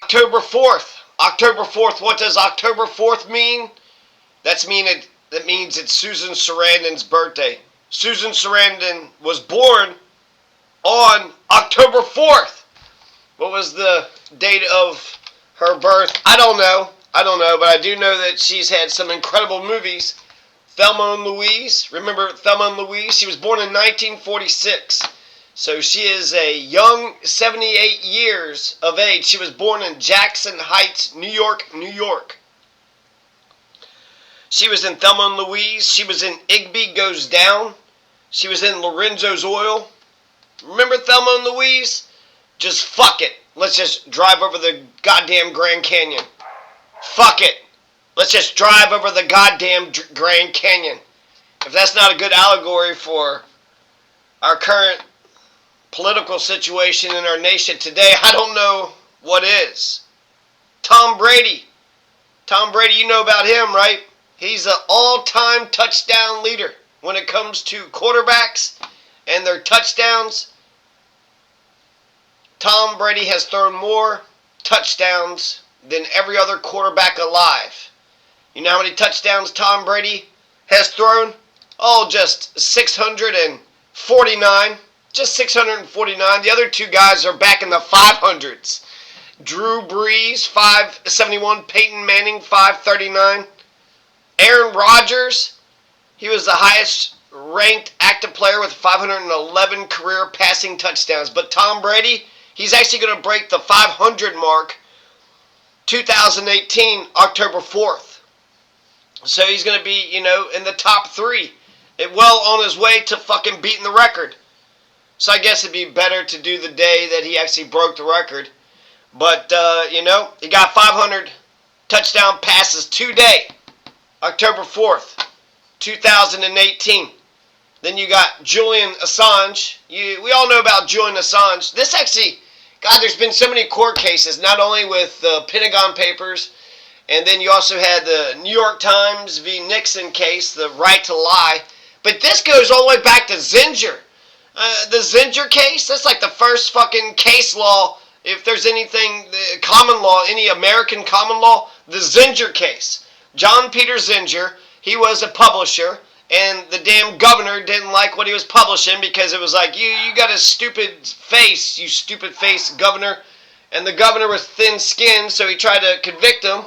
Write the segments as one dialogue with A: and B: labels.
A: October 4th. October 4th. What does October 4th mean? That means it's Susan Sarandon's birthday. Susan Sarandon was born on October 4th. What was the date of her birth? I don't know, but I do know that she's had some incredible movies. Thelma and Louise. Remember Thelma and Louise? She was born in 1946. So she is a young 78 years of age. She was born in Jackson Heights, New York, New York. She was in Thelma and Louise. She was in Igby Goes Down. She was in Lorenzo's Oil. Remember Thelma and Louise? Just fuck it. Let's just drive over the goddamn Grand Canyon. Fuck it. Let's just drive over the goddamn Grand Canyon. If that's not a good allegory for our current political situation in our nation today, I don't know what is. Tom Brady. Tom Brady, you know about him, right? He's an all-time touchdown leader when it comes to quarterbacks and their touchdowns. Tom Brady has thrown more touchdowns than every other quarterback alive. You know how many touchdowns Tom Brady has thrown? Oh, just 649. Just 649. The other two guys are back in the 500s. Drew Brees, 571. Peyton Manning, 539. Aaron Rodgers, he was the highest ranked active player with 511 career passing touchdowns. But Tom Brady, he's actually going to break the 500 mark 2018, October 4th. So he's going to be, in the top 3. Well on his way to fucking beating the record. So I guess it'd be better to do the day that he actually broke the record. But, he got 500 touchdown passes today, October 4th, 2018. Then you got Julian Assange. We all know about Julian Assange. This actually, God, there's been so many court cases, not only with the Pentagon Papers, and then you also had the New York Times v. Nixon case, the right to lie. But this goes all the way back to Zinger. The Zinger case, that's like the first fucking case law, if there's anything, the common law, any American common law, the Zinger case. John Peter Zinger, he was a publisher, and the damn governor didn't like what he was publishing because it was like, you got a stupid face, you stupid face governor. And the governor was thin-skinned, so he tried to convict him.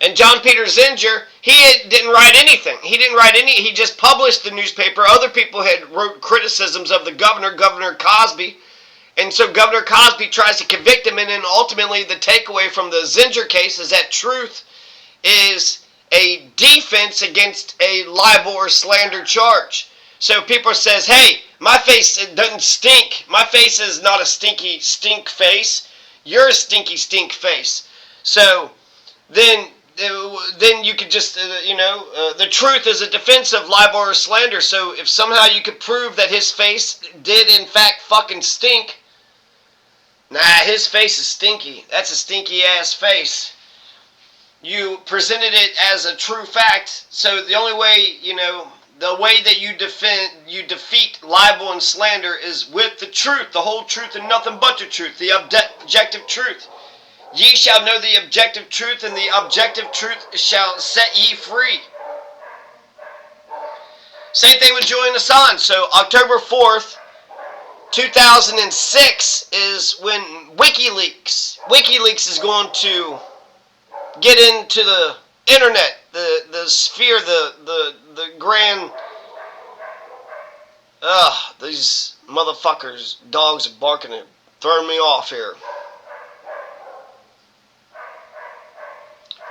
A: And John Peter Zinger, he didn't write anything. He just published the newspaper. Other people had wrote criticisms of the governor, Governor Cosby. And so Governor Cosby tries to convict him, and then ultimately the takeaway from the Zinger case is that truth is a defense against a libel or slander charge. So people says, hey, my face doesn't stink. My face is not a stinky stink face. You're a stinky stink face. So then you could just, the truth is a defense of libel or slander. So if somehow you could prove that his face did in fact fucking stink, nah, his face is stinky. That's a stinky ass face. You presented it as a true fact. So the only way, the way that you defeat libel and slander is with the truth, the whole truth and nothing but the truth, the objective truth. Ye shall know the objective truth, and the objective truth shall set ye free. Same thing with Julian Assange. So October 4th, 2006 is when Wikileaks is going to get into the internet, the sphere, the grand. These motherfuckers, dogs are barking and throwing me off here.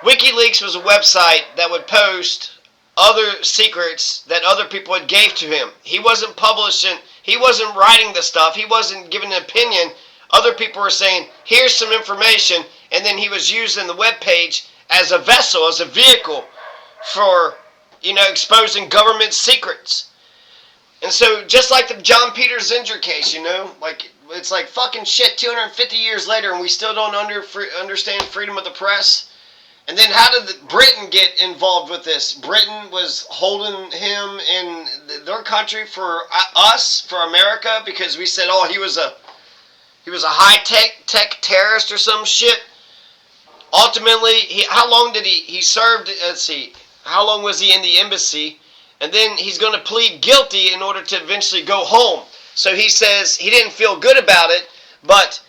A: Wikileaks was a website that would post other secrets that other had gave to him. He wasn't publishing, he wasn't writing the stuff, he wasn't giving an opinion. Other people were saying, here's some information, and then he was using the webpage as a vessel, as a vehicle for, exposing government secrets. And so, just like the John Peter Zinger case, it's like fucking shit 250 years later and we still don't understand freedom of the press. And then how did Britain get involved with this? Britain was holding him in their country for us, for America, because we said, oh, he was a He was a high-tech terrorist or some shit. Ultimately, how long did he served, let's see, how long was he in the embassy? And then he's going to plead guilty in order to eventually go home. So he says he didn't feel good about it, but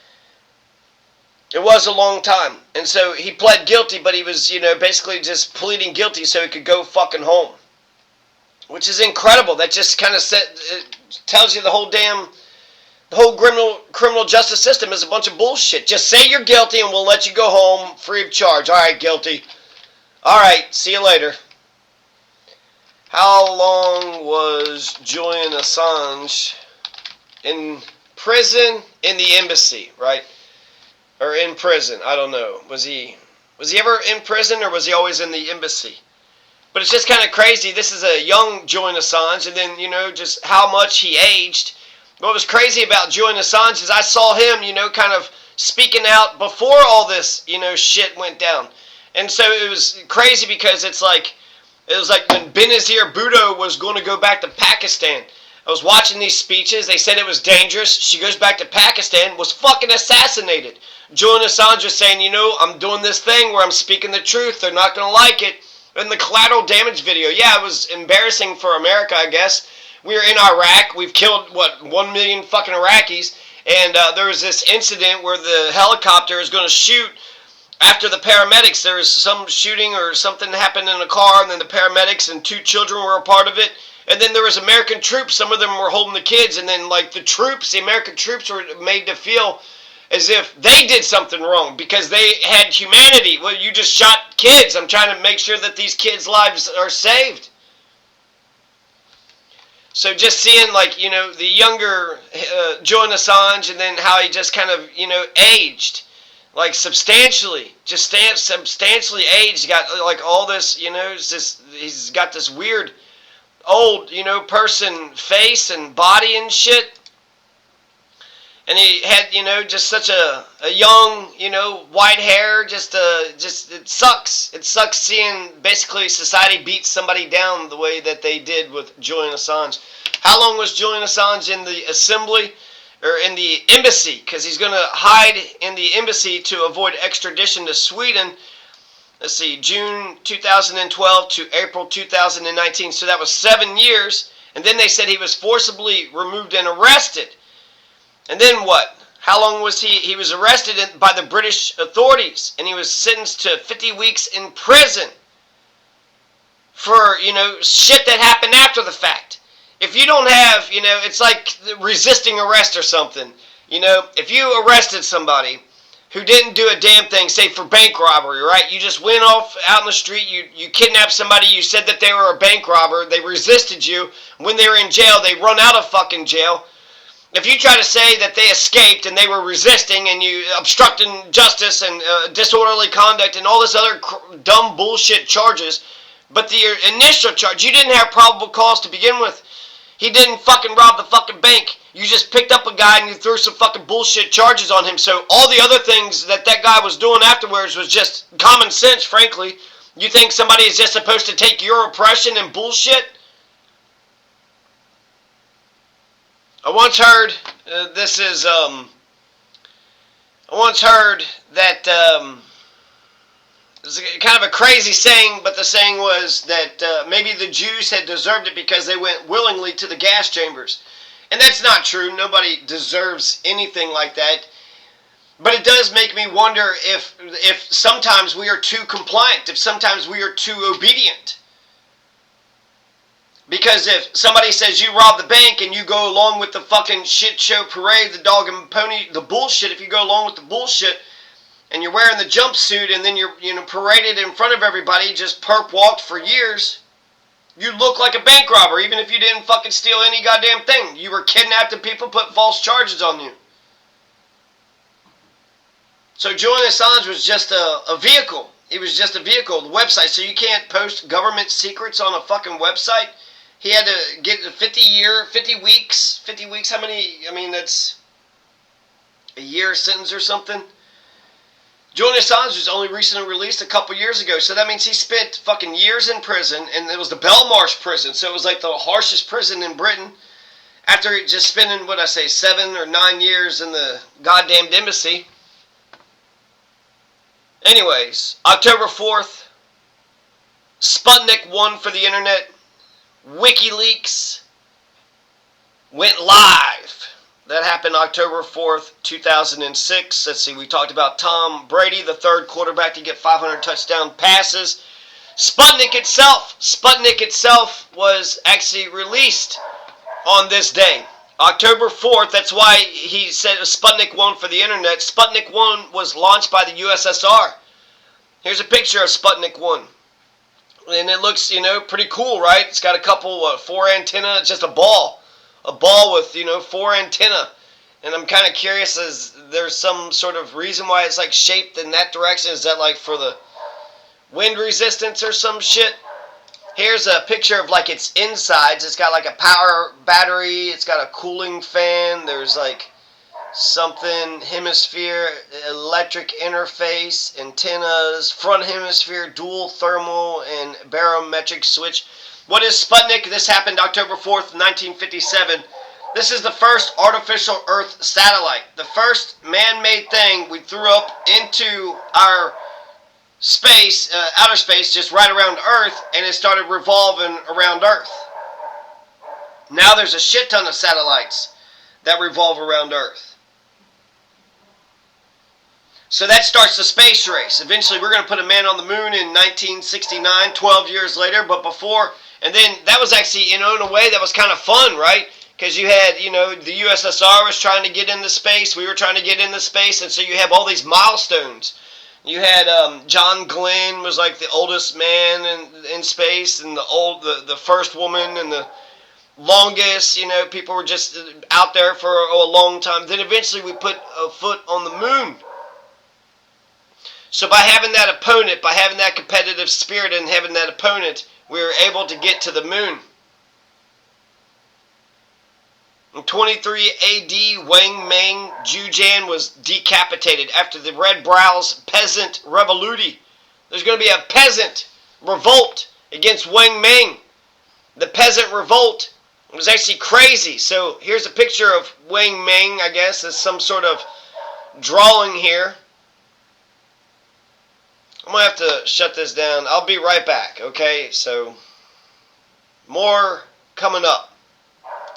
A: it was a long time. And so he pled guilty, but he was, basically just pleading guilty so he could go fucking home. Which is incredible. That just kind of tells you the whole criminal justice system is a bunch of bullshit. Just say you're guilty and we'll let you go home free of charge. All right, guilty. All right, see you later. How long was Julian Assange in prison? In the embassy, right? Or in prison, I don't know. Was he ever in prison, or was he always in the embassy? But it's just kind of crazy. This is a young Julian Assange, and then, just how much he aged. What was crazy about Julian Assange is I saw him, kind of speaking out before all this, shit went down. And so it was crazy because it was like when Benazir Bhutto was going to go back to Pakistan. I was watching these speeches. They said it was dangerous. She goes back to Pakistan, was fucking assassinated. Julian Assange was saying, I'm doing this thing where I'm speaking the truth. They're not going to like it. And the collateral damage video, yeah, it was embarrassing for America, I guess. We were in Iraq. We've killed, 1 million fucking Iraqis. And there was this incident where the helicopter is going to shoot after the paramedics. There was some shooting or something happened in a car, and then the paramedics and 2 children were a part of it. And then there was American troops. Some of them were holding the kids. And then, the American troops were made to feel as if they did something wrong because they had humanity. Well, you just shot kids. I'm trying to make sure that these kids' lives are saved. So just seeing, the younger Julian Assange, and then how he just kind of, aged. Substantially. Just substantially aged. Got, all this, he's got this weird old, person face and body and shit. And he had, just such a young, white hair. Just it sucks. It sucks seeing basically society beat somebody down the way that they did with Julian Assange. How long was Julian Assange in the assembly or in the embassy? Because he's going to hide in the embassy to avoid extradition to Sweden. Let's see, June 2012 to April 2019. So that was 7 years. And then they said he was forcibly removed and arrested. And then what? How long was he? He was arrested by the British authorities, and he was sentenced to 50 weeks in prison for, shit that happened after the fact. If you don't have, it's like resisting arrest or something. If you arrested somebody who didn't do a damn thing, say for bank robbery, right? You just went off out in the street, you kidnapped somebody, you said that they were a bank robber, they resisted you. When they were in jail, they run out of fucking jail. If you try to say that they escaped and they were resisting and you obstructing justice and disorderly conduct and all this other dumb bullshit charges, but the initial charge, you didn't have probable cause to begin with. He didn't fucking rob the fucking bank. You just picked up a guy and you threw some fucking bullshit charges on him. So all the other things that guy was doing afterwards was just common sense, frankly. You think somebody is just supposed to take your oppression and bullshit? I once heard, I once heard that, it was kind of a crazy saying, but the saying was that maybe the Jews had deserved it because they went willingly to the gas chambers. And that's not true. Nobody deserves anything like that. But it does make me wonder if sometimes we are too compliant, if sometimes we are too obedient. Because if somebody says you robbed the bank and you go along with the fucking shit show parade, the dog and pony, the bullshit, if you go along with the bullshit and you're wearing the jumpsuit and then you're paraded in front of everybody, just perp walked for years, you look like a bank robber even if you didn't fucking steal any goddamn thing. You were kidnapped and people put false charges on you. So Julian Assange was just a vehicle. He was just a vehicle, the website. So you can't post government secrets on a fucking website. He had to get 50 weeks, how many, that's a year sentence or something. Julian Assange was only recently released a couple years ago, so that means he spent fucking years in prison, and it was the Belmarsh prison, so it was like the harshest prison in Britain. after just spending, 7 or 9 years in the goddamn embassy. Anyways, October 4th, Sputnik 1 for the internet. Wikileaks went live. That happened October 4th, 2006. Let's see, we talked about Tom Brady, the third quarterback to get 500 touchdown passes. Sputnik itself was actually released on this day, October 4th. That's why he said Sputnik 1 for the internet. Sputnik 1 was launched by the USSR. Here's a picture of Sputnik 1. And it looks, pretty cool, right? It's got a couple, 4 antenna, just a ball with, 4 antenna. And I'm kind of curious, is there some sort of reason why it's like shaped in that direction? Is that like for the wind resistance or some shit? Here's a picture of like its insides. It's got like a power battery. It's got a cooling fan. There's like something, hemisphere, electric interface, antennas, front hemisphere, dual thermal and barometric switch. What is Sputnik? This happened October 4th, 1957. This is the first artificial Earth satellite. The first man-made thing we threw up into our space, outer space, just right around Earth, and it started revolving around Earth. Now there's a shit ton of satellites that revolve around Earth. So that starts the space race. Eventually we're going to put a man on the moon in 1969, 12 years later, but before, and then that was actually, in a way that was kind of fun, right? Because you had, the USSR was trying to get into space, we were trying to get into space, and so you have all these milestones. You had John Glenn was like the oldest man in space, and the first woman, and the longest, people were just out there for a long time. Then eventually we put a foot on the moon. So by having that opponent, by having that competitive spirit and having that opponent, we were able to get to the moon. In 23 AD, Wang Mang Jujian was decapitated after the Red Brows Peasant Revolution. There's going to be a peasant revolt against Wang Mang. The peasant revolt was actually crazy. So here's a picture of Wang Mang, I guess. There's some sort of drawing here. I'm going to have to shut this down. I'll be right back, okay? So, more coming up.